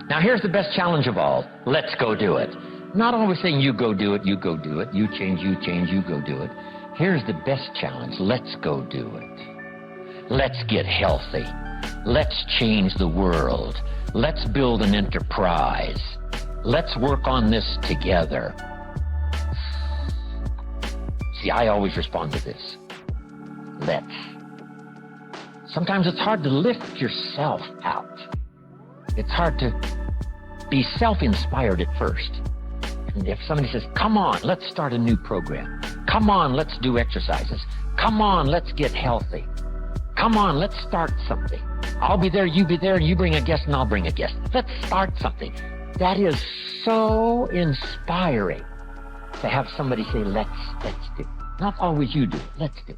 Now here's the best challenge of all. Let's go do it. Not always saying you go do it, you go do it. You change, you go do it. Here's the best challenge. Let's go do it. Let's get healthy. Let's change the world. Let's build an enterprise. Let's work on this together. See, I always respond to this. Let's. Sometimes it's hard to lift yourself out. It's hard to be self-inspired at first. And if somebody says, come on, let's start a new program. Come on, let's do exercises. Come on, let's get healthy. Come on, let's start something. I'll be there, you be there, and you bring a guest and I'll bring a guest. Let's start something. That is so inspiring to have somebody say, let's do. Not always you do, let's do.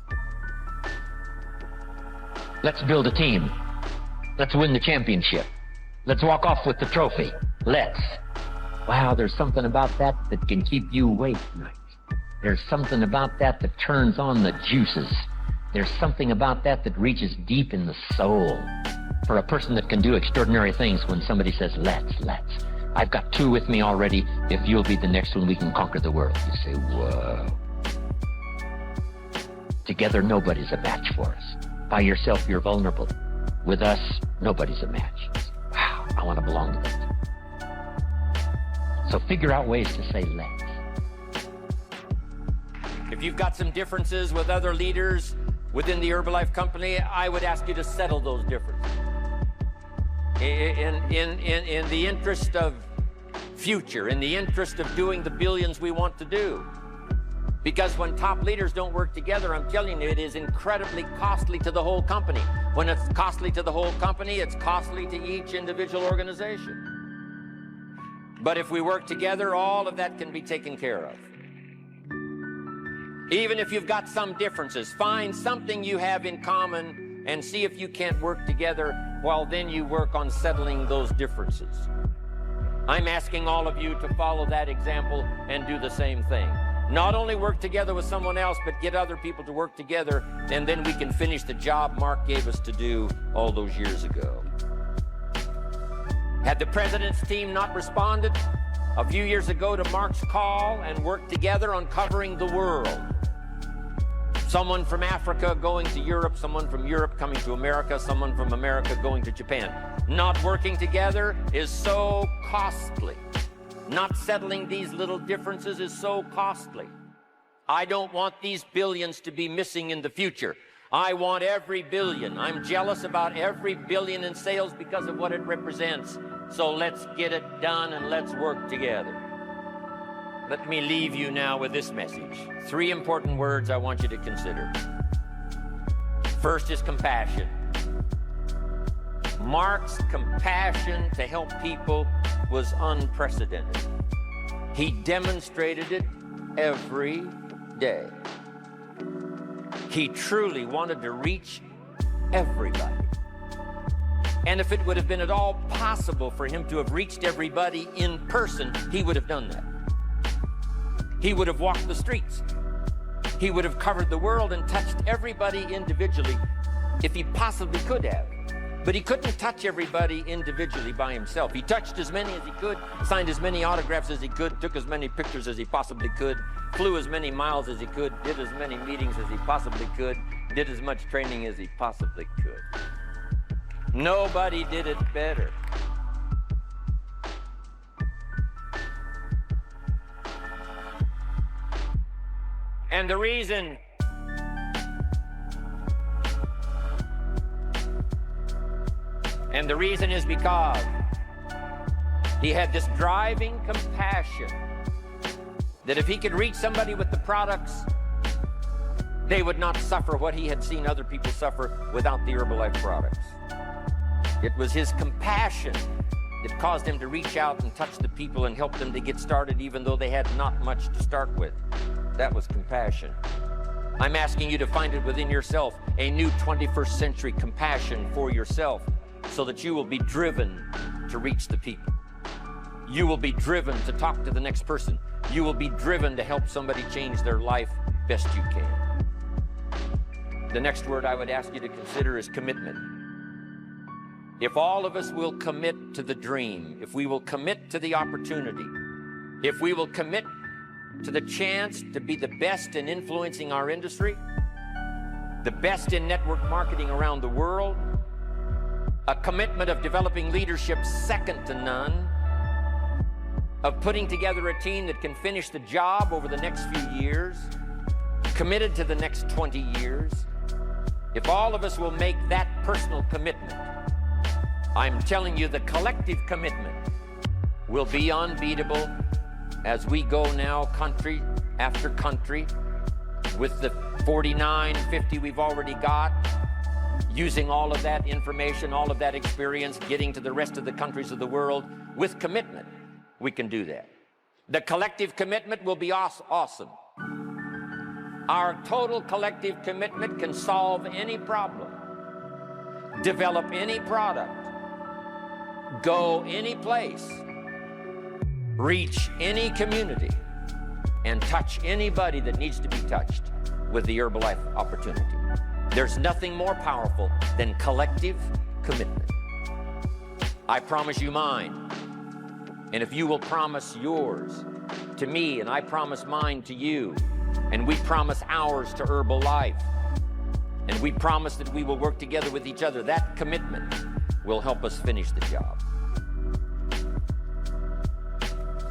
Let's build a team. Let's win the championship. Let's walk off with the trophy. Let's. Wow, there's something about that that can keep you awake nights. There's something about that that turns on the juices. There's something about that that reaches deep in the soul. For a person that can do extraordinary things when somebody says, let's. I've got 2 with me already. If you'll be the next one, we can conquer the world. You say, whoa. Together, nobody's a match for us. By yourself, you're vulnerable. With us, nobody's a match. Wow, I want to belong to that. So figure out ways to say let's. If you've got some differences with other leaders within the Herbalife company, I would ask you to settle those differences. In the interest of future, in the interest of doing the billions we want to do. Because when top leaders don't work together, I'm telling you, it is incredibly costly to the whole company. When it's costly to the whole company, it's costly to each individual organization. But if we work together, all of that can be taken care of. Even if you've got some differences, find something you have in common and see if you can't work together, while then you work on settling those differences. I'm asking all of you to follow that example and do the same thing. Not only work together with someone else, but get other people to work together, and then we can finish the job Mark gave us to do all those years ago. Had the president's team not responded a few years ago to Mark's call and worked together on covering the world, someone from Africa going to Europe, someone from Europe coming to America, someone from America going to Japan. Not working together is so costly. Not settling these little differences is so costly. I don't want these billions to be missing in the future. I want every billion. I'm jealous about every billion in sales because of what it represents. So let's get it done and let's work together. Let me leave you now with this message. 3 important words I want you to consider. First is compassion. Mark's compassion to help people was unprecedented. He demonstrated it every day. He truly wanted to reach everybody. And if it would have been at all possible for him to have reached everybody in person, he would have done that. He would have walked the streets. He would have covered the world and touched everybody individually if he possibly could have. But he couldn't touch everybody individually by himself. He touched as many as he could, signed as many autographs as he could, took as many pictures as he possibly could, flew as many miles as he could, did as many meetings as he possibly could, did as much training as he possibly could. Nobody did it better. And the reason is because he had this driving compassion that if he could reach somebody with the products, they would not suffer what he had seen other people suffer without the Herbalife products. It was his compassion that caused him to reach out and touch the people and help them to get started even though they had not much to start with. That was compassion. I'm asking you to find it within yourself, a new 21st century compassion for yourself, so that you will be driven to reach the people. You will be driven to talk to the next person. You will be driven to help somebody change their life best you can. The next word I would ask you to consider is commitment. if all of us will commit to the dream, if we will commit to the opportunity, if we will commit to the chance to be the best in influencing our industry, the best in network marketing around the world, a commitment of developing leadership second to none, of putting together a team that can finish the job over the next few years, committed to the next 20 years, if all of us will make that personal commitment, I'm telling you the collective commitment will be unbeatable as we go now country after country with the 49, 50 we've already got, using all of that information, all of that experience, getting to the rest of the countries of the world with commitment. We can do that. The collective commitment will be awesome. Our total collective commitment can solve any problem, develop any product, go any place, reach any community, and touch anybody that needs to be touched with the Herbalife opportunity. There's nothing more powerful than collective commitment. I promise you mine. And if you will promise yours to me, and I promise mine to you, and we promise ours to Herbalife, and we promise that we will work together with each other, that commitment will help us finish the job.